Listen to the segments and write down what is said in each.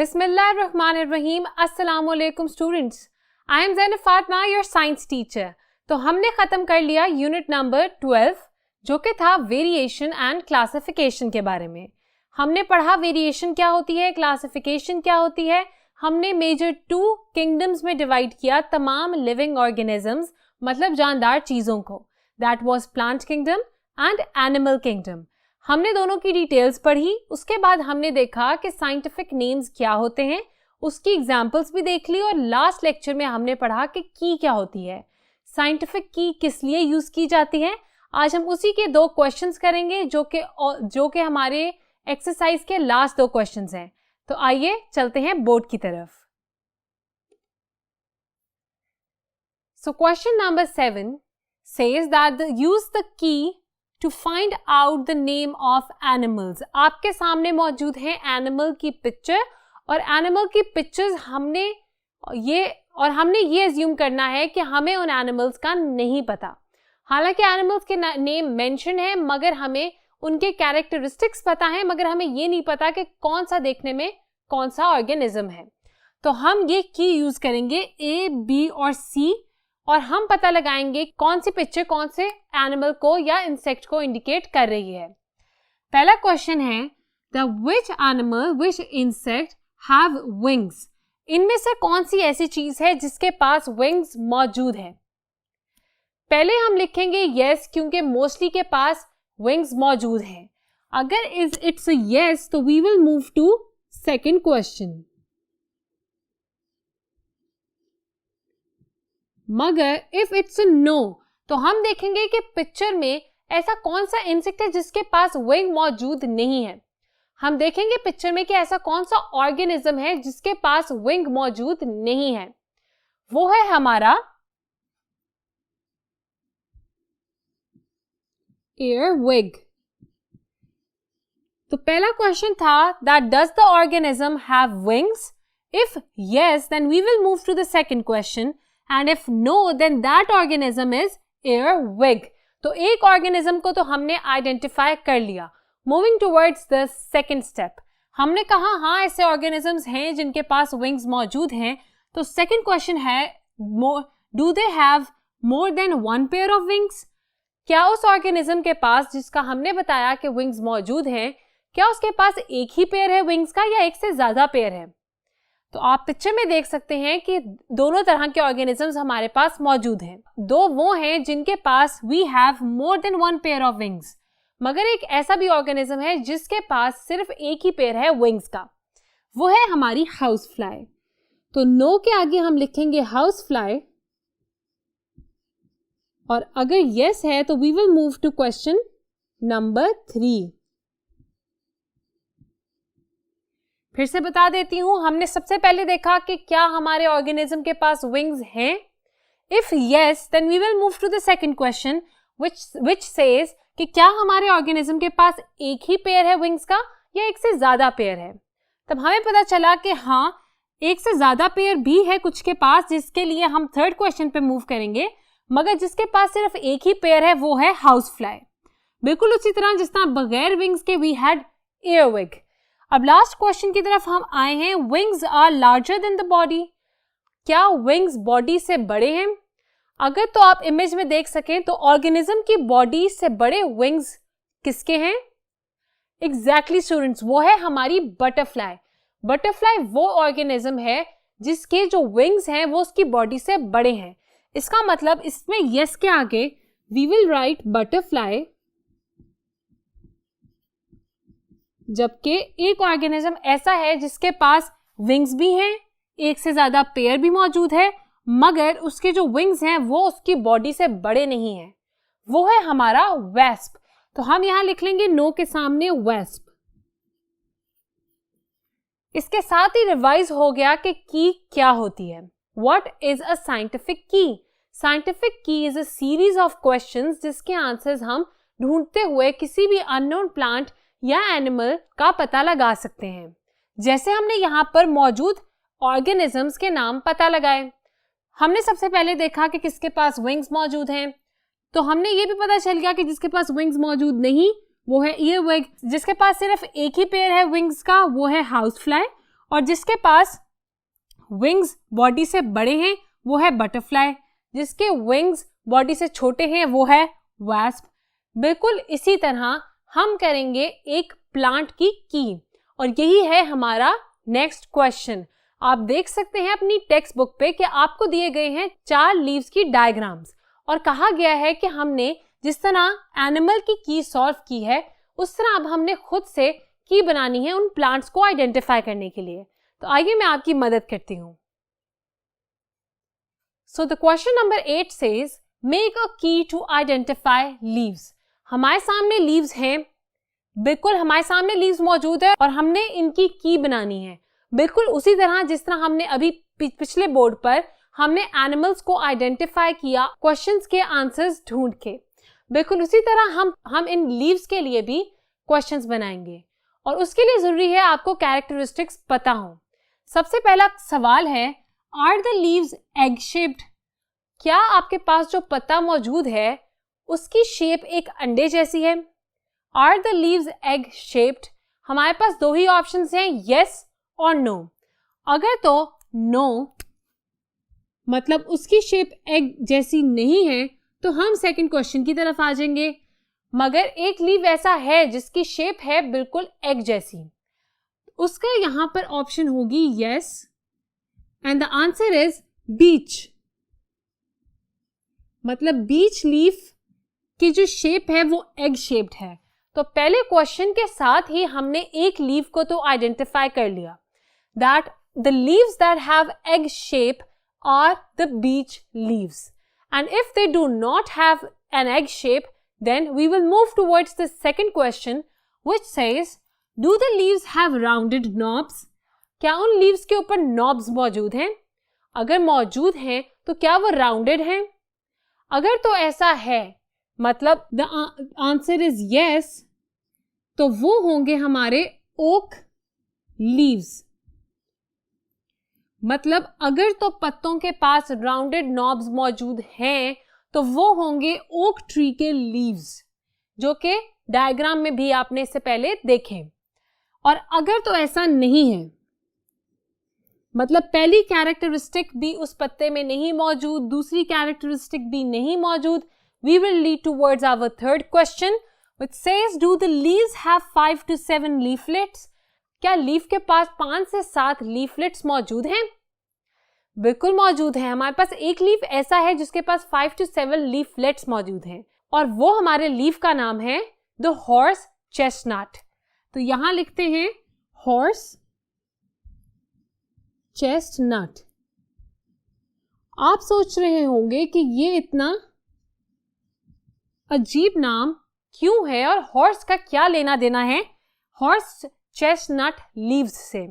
बिस्मिल्लाहिर्रहमानिर्रहीम। अस्सलामुअलैकुम students, I am Zainab Fatima, your science teacher. तो हमने ख़त्म कर लिया यूनिट नंबर 12 जो कि था वेरिएशन एंड क्लासिफिकेशन के बारे में। हमने पढ़ा वेरिएशन क्या होती है, क्लासिफिकेशन क्या होती है। हमने मेजर 2 किंगडम्स में डिवाइड किया तमाम लिविंग ऑर्गेनिजम्स, मतलब जानदार चीज़ों को। That was plant kingdom and animal kingdom. हमने दोनों की डिटेल्स पढ़ी। उसके बाद हमने देखा कि साइंटिफिक नेम्स क्या होते हैं, उसकी एग्जांपल्स भी देख ली, और लास्ट लेक्चर में हमने पढ़ा कि की क्या होती है, साइंटिफिक की किस लिए यूज की जाती है। आज हम उसी के 2 क्वेश्चंस करेंगे जो कि हमारे एक्सरसाइज के लास्ट 2 क्वेश्चंस हैं। तो आइए चलते हैं बोर्ड की तरफ। So question number 7 says that use the key to find out the name of animals। आपके सामने मौजूद है एनिमल की पिक्चर, और एनिमल की पिक्चर्स हमने ये एज्यूम करना है कि हमें उन एनिमल्स का नहीं पता। हालांकि एनिमल्स के नेम मेंशन है, मगर हमें उनके कैरेक्टरिस्टिक्स पता है, मगर हमें ये नहीं पता कि कौन सा देखने में कौन सा ऑर्गेनिज्म है। तो हम ये की यूज करेंगे A, B और C, और हम पता लगाएंगे कौन सी पिक्चर कौन से एनिमल को या इंसेक्ट को इंडिकेट कर रही है। पहला क्वेश्चन है which animal which insect have wings. इनमें से कौन सी ऐसी चीज है जिसके पास विंग्स मौजूद है। पहले हम लिखेंगे यस, क्योंकि मोस्टली के पास विंग्स मौजूद हैं। अगर इट्स यस तो we will move to second question. मगर इफ इट्स नो तो हम देखेंगे कि पिक्चर में ऐसा कौन सा इंसेक्ट है जिसके पास विंग मौजूद नहीं है। हम देखेंगे पिक्चर में कि ऐसा कौन सा ऑर्गेनिज्म है जिसके पास विंग मौजूद नहीं है। वो है हमारा earwig। तो पहला क्वेश्चन था that does the organism have wings? If yes, then we will move to the second question, and if no, then that organism is earwig। तो एक ऑर्गेनिज्म को तो हमने आइडेंटिफाई कर लिया। Moving towards the second step, हमने कहा हाँ ऐसे ऑर्गेनिजम्स हैं जिनके पास विंग्स मौजूद हैं। तो सेकंड क्वेश्चन है do they have more than 1 pair of wings. क्या उस ऑर्गेनिज्म के पास जिसका हमने बताया कि विंग्स मौजूद हैं, क्या उसके पास एक ही पेयर है विंग्स का या एक से ज्यादा पेयर है। तो आप पिक्चर में देख सकते हैं कि दोनों तरह के ऑर्गेनिजम्स हमारे पास मौजूद हैं। 2 वो हैं जिनके पास we have more than 1 pair of wings, मगर एक ऐसा भी ऑर्गेनिज्म है जिसके पास सिर्फ एक ही पेयर है विंग्स का, वो है हमारी हाउस फ्लाई। तो नो के आगे हम लिखेंगे हाउस फ्लाई, और अगर यस है तो we will move to question number 3। फिर से बता देती हूं, हमने सबसे पहले देखा कि क्या हमारे ऑर्गेनिज्म के पास विंग्स हैं। If yes then we will move to the second question which says कि क्या हमारे ऑर्गेनिज्म के पास एक ही पेयर है विंग्स का या एक से ज्यादा पेयर है। तब हमें पता चला कि हाँ एक से ज्यादा पेयर भी है कुछ के पास, जिसके लिए हम थर्ड क्वेश्चन पे मूव करेंगे। मगर जिसके पास सिर्फ एक ही पेयर है वो है हाउस फ्लाई, बिल्कुल उसी तरह जिस तरह बगैर विंग्स के वी हैड earwig। अब लास्ट क्वेश्चन की तरफ हम आए हैं, wings are larger than the body. क्या विंग्स बॉडी से बड़े हैं। अगर तो आप इमेज में देख सकें तो ऑर्गेनिज्म की बॉडी से बड़े विंग्स किसके हैं। एग्जैक्टली स्टूडेंट्स, वो है हमारी बटरफ्लाई। बटरफ्लाई वो ऑर्गेनिज्म है जिसके जो विंग्स हैं वो उसकी बॉडी से बड़े हैं। इसका मतलब इसमें यस के आगे वी विल राइट बटरफ्लाई, जबकि एक ऑर्गेनिज्म ऐसा है जिसके पास विंग्स भी हैं, एक से ज्यादा पेयर भी मौजूद है, मगर उसके जो विंग्स हैं वो उसकी बॉडी से बड़े नहीं हैं, वो है हमारा वेस्प। तो हम यहां लिख लेंगे नो के सामने वेस्प। इसके साथ ही रिवाइज हो गया कि की क्या होती है। What is a scientific key? Scientific key is a series of questions जिसके आंसर्स हम ढूंढते हुए किसी भी अननोन प्लांट या एनिमल का पता लगा सकते हैं। जैसे हमने यहाँ पर मौजूद ऑर्गेनिजम्स के नाम पता लगाए। हमने सबसे पहले देखा कि किसके पास विंग्स मौजूद हैं, तो हमने ये भी पता चल गया कि जिसके पास विंग्स मौजूद नहीं वो है earwig। जिसके पास सिर्फ एक ही पेयर है विंग्स का वो है हाउस फ्लाई, और जिसके पास विंग्स बॉडी से बड़े हैं वो है बटरफ्लाई, जिसके विंग्स बॉडी से छोटे हैं वो है वैस्प। बिल्कुल इसी तरह हम करेंगे एक प्लांट की और यही है हमारा नेक्स्ट क्वेश्चन। आप देख सकते हैं अपनी टेक्स्ट बुक पे कि आपको दिए गए हैं 4 लीव्स की डायग्राम्स और कहा गया है कि हमने जिस तरह एनिमल की सॉल्व की है उस तरह अब हमने खुद से की बनानी है उन प्लांट्स को आइडेंटिफाई करने के लिए। तो आइए मैं आपकी मदद करती हूँ। So the question number 8 says make a key to identify leaves। हमारे सामने leaves हैं, बिल्कुल हमारे सामने leaves मौजूद है और हमने इनकी की बनानी है, बिल्कुल उसी तरह जिस तरह हमने अभी पिछले बोर्ड पर हमने एनिमल्स को आइडेंटिफाई किया क्वेश्चंस के आंसर्स ढूंढ के, बिल्कुल उसी तरह हम इन लीव्स के लिए भी क्वेश्चंस बनाएंगे और उसके लिए जरूरी है आपको कैरेक्टरिस्टिक्स पता हो। सबसे पहला सवाल है are the leaves egg shaped? क्या आपके पास जो पत्ता मौजूद है उसकी शेप एक अंडे जैसी है? Are the leaves egg shaped? हमारे पास 2 ही ऑप्शंस हैं, यस और नो। अगर तो नो मतलब उसकी शेप एग जैसी नहीं है तो हम सेकंड क्वेश्चन की तरफ आ जाएंगे। मगर एक लीव ऐसा है जिसकी शेप है बिल्कुल एग जैसी, उसका यहां पर ऑप्शन होगी yes and the answer is beech. मतलब बीच लीफ की जो शेप है वो एग शेप्ड है। तो पहले क्वेश्चन के साथ ही हमने एक लीफ को तो आइडेंटिफाई कर लिया that the leaves that have egg shape are the beech leaves and if they do not have an egg shape then we will move towards the second question which says do the leaves have rounded knobs? क्या उन leaves के ऊपर knobs मौजूद हैं? अगर मौजूद हैं तो क्या वो rounded हैं? अगर तो ऐसा है मतलब the answer is yes, तो वो होंगे हमारे oak leaves। मतलब अगर तो पत्तों के पास rounded knobs मौजूद हैं तो वो होंगे ओक ट्री के लीव्स, जो कि डायग्राम में भी आपने इससे पहले देखे। और अगर तो ऐसा नहीं है मतलब पहली कैरेक्टरिस्टिक भी उस पत्ते में नहीं मौजूद, दूसरी कैरेक्टरिस्टिक भी नहीं मौजूद, we will lead towards our third question which says do the leaves have 5 to 7 leaflets? क्या लीफ के पास 5 से 7 लीफलेट्स मौजूद हैं? बिल्कुल मौजूद है। हमारे पास एक लीफ ऐसा है जिसके पास 5 to 7 लीफलेट्स मौजूद हैं और वो हमारे लीफ का नाम है द हॉर्स चेस्टनट। तो यहां लिखते हैं हॉर्स चेस्टनट। आप सोच रहे होंगे कि ये इतना अजीब नाम क्यों है और हॉर्स का क्या लेना देना है हॉर्स चेस्टनट लीव्स से।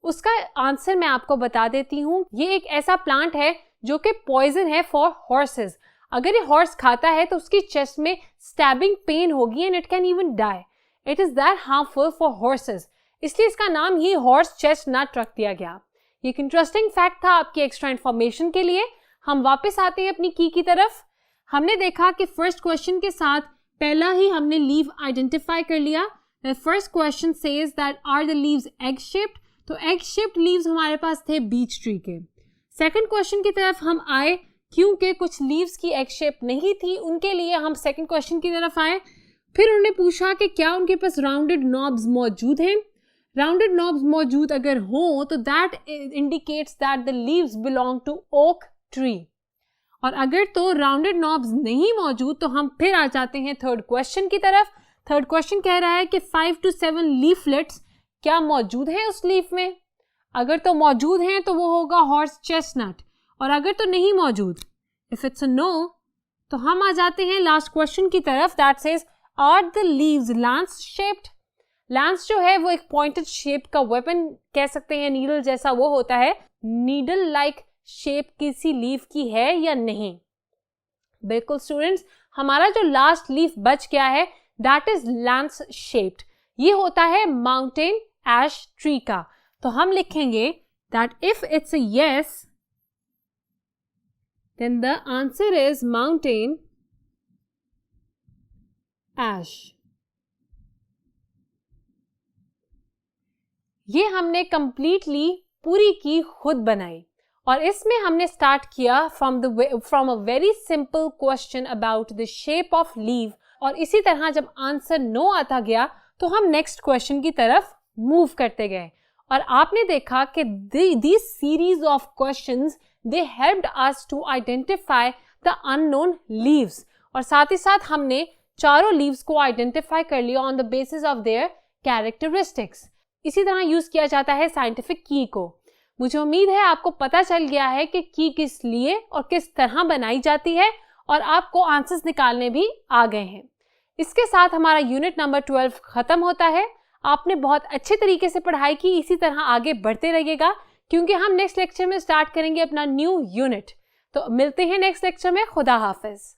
उसका आंसर मैं आपको बता देती हूँ। ये एक ऐसा प्लांट है जो कि पॉइजन है फॉर हॉर्सेस। अगर ये हॉर्स खाता है तो उसकी चेस्ट में स्टैबिंग पेन होगी and it can even die. It is that harmful for horses, इसलिए इसका नाम ही हॉर्स चेस्टनट रख दिया गया। ये एक इंटरेस्टिंग फैक्ट था आपकी एक्स्ट्रा इन्फॉर्मेशन के लिए। हम वापस आते हैं अपनी की तरफ। हमने देखा कि फर्स्ट क्वेश्चन के साथ पहला ही हमने लीव आइडेंटिफाई कर लिया। The first question says that are the leaves egg shaped? तो एग शेप्ड लीव्स हमारे पास थे बीच ट्री के। सेकंड क्वेश्चन की तरफ हम आए क्योंकि कुछ लीव्स की एग शेप नहीं थी, उनके लिए हम सेकंड क्वेश्चन की तरफ आए। फिर उन्होंने पूछा कि क्या उनके पास राउंडेड नॉब्स मौजूद हैं? राउंडेड नॉब्स मौजूद अगर हो तो that indicates that the leaves belong to oak tree. और अगर तो राउंडेड नॉब्स नहीं मौजूद तो हम फिर आ जाते हैं थर्ड क्वेश्चन की तरफ। थर्ड क्वेश्चन कह रहा है कि 5 to 7 लीफलेट्स क्या मौजूद है उस लीफ में? अगर तो मौजूद हैं तो वो होगा हॉर्स चेस्टनट, और अगर तो नहीं मौजूद, इफ इट्स अ नो, तो हम आ जाते हैं लास्ट क्वेश्चन की तरफ that says are the leaves lance shaped? Lance जो है वो एक पॉइंटेड शेप का वेपन कह सकते हैं, नीडल जैसा वो होता है। नीडल लाइक शेप किसी लीफ की है या नहीं? बिल्कुल स्टूडेंट्स, हमारा जो लास्ट लीफ बच गया है दैट इज लांस शेप्ड। ये होता है माउंटेन एश ट्री का। तो हम लिखेंगे that if it's a yes then the answer is mountain ash. ये हमने कंप्लीटली पूरी की खुद बनाई और इसमें हमने स्टार्ट किया from a very simple question about the shape of leave और इसी तरह जब आंसर नो आता गया तो हम नेक्स्ट क्वेश्चन की तरफ मूव करते गए और आपने देखा कि this series of questions they helped us to identify the unknown leaves और साथ ही साथ हमने चारों लीव्स को आइडेंटिफाई कर लिया on the basis of their characteristics. इसी तरह यूज किया जाता है साइंटिफिक की को। मुझे उम्मीद है आपको पता चल गया है कि की किस लिए और किस तरह बनाई जाती है और आपको आंसर्स निकालने भी आ गए हैं। इसके साथ हमारा यूनिट नंबर 12 खत्म होता है। आपने बहुत अच्छे तरीके से पढ़ाई की, इसी तरह आगे बढ़ते रहिएगा क्योंकि हम नेक्स्ट लेक्चर में स्टार्ट करेंगे अपना न्यू यूनिट। तो मिलते हैं नेक्स्ट लेक्चर में। खुदा हाफिज।